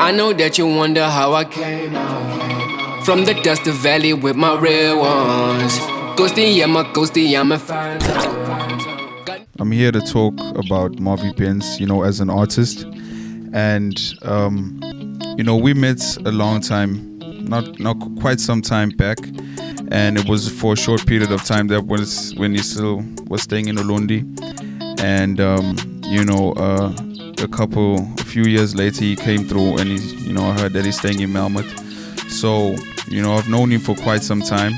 I know that you wonder how I came out from the dust of valley with my real ones. Ghosty, I'm a ghosty, I'm a fan. I'm here to talk about Marvie Benz, as an artist. And, we met a long time, not quite some time back. And it was for a short period of time. That was when he still was staying in Ulundi. And, a few years later, he came through and I heard that he's staying in Melmoth. So, I've known him for quite some time.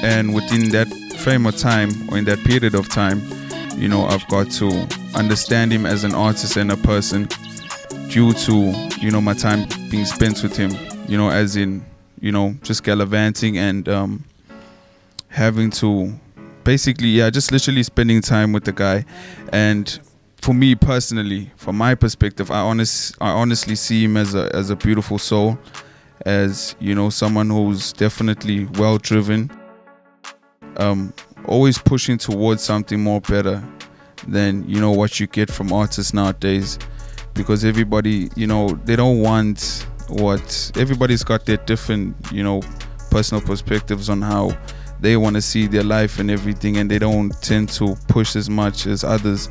And within that frame of time, or in that period of time, I've got to understand him as an artist and a person due to, my time being spent with him, as in, just gallivanting and having to basically, just literally spending time with the guy. And for me personally, from my perspective, I honestly see him as a beautiful soul, as, someone who's definitely well-driven, always pushing towards something more better than, what you get from artists nowadays. Because everybody, they don't want what... Everybody's got their different, personal perspectives on how they want to see their life and everything, and they don't tend to push as much as others.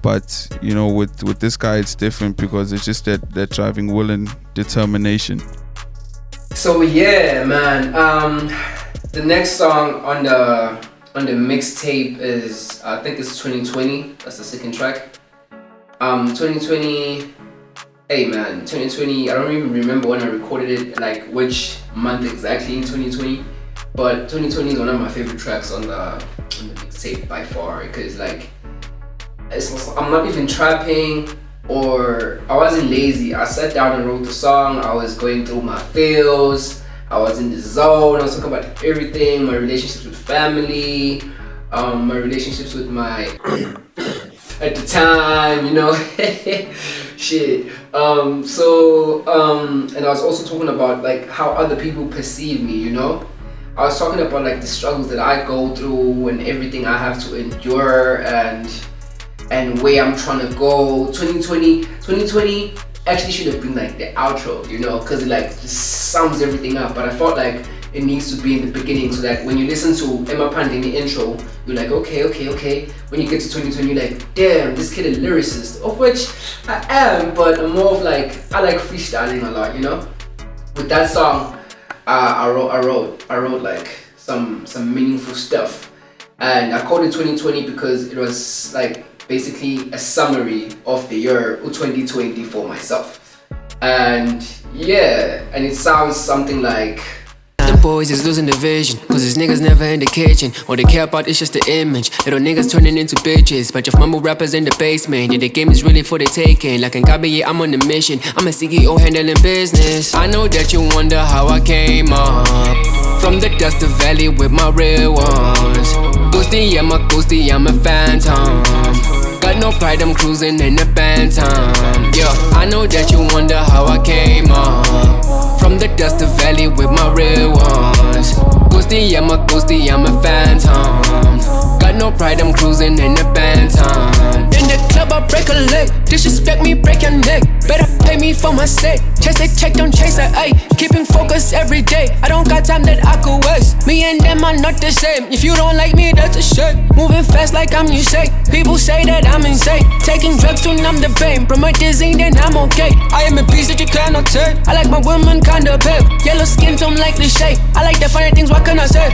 But, with this guy, it's different because it's just that driving will and determination. So yeah, man, the next song on the mixtape is, I think it's 2020. That's the second track. 2020. Hey man, 2020. I don't even remember when I recorded it, like which month exactly in 2020. But 2020 is one of my favorite tracks on the mixtape by far, because I'm not even trapping, or I wasn't lazy. I sat down and wrote the song. I was going through my feels. I was in the zone. I was talking about everything, my relationships with family, my relationships with my at the time, shit. And I was also talking about like how other people perceive me, I was talking about like the struggles that I go through and everything I have to endure and where I'm trying to go. 2020 actually should have been like the outro, because it like just sums everything up. But I felt like it needs to be in the beginning, so that when you listen to Emma Pandini intro, you're like, okay. When you get to 2020, you're like, damn, this kid is a lyricist, of which I am, but I'm more of like, I like freestyling a lot, With that song, I wrote like some meaningful stuff, and I called it 2020 because it was like basically a summary of the year 2020 for myself. And yeah, and it sounds something like, them boys is losing the vision, cause these niggas never in the kitchen. All they care about is just the image. Little niggas turning into bitches. Bunch of mumble rappers in the basement. Yeah, the game is really for the taking. Like in Gabi, yeah, I'm on the mission. I'm a CEO handling business. I know that you wonder how I came up from the dust of valley with my real ones. Ghosty, I'm a phantom. Got no pride, I'm cruising in the phantom. Yeah, I know that you wonder how I came up from the dust of valley with my real ones. Ghosty, I'm a phantom. Got no pride, I'm cruising in the phantom. In the club, I break a leg. Disrespect me, break your neck. Better pay me for my sake. Chase a check, don't chase a A. Keeping focus every day. I don't got time that I could waste. Me and them are not the same. If you don't like me, that's a shame. Moving fast like I'm Usain. People say that I'm insane. Taking drugs to numb the pain. Promethazine, then I'm okay. I am a piece that you cannot take. I like my women kinda pale. Yellow skin, don't like the shade. I like the funny things, what can I say?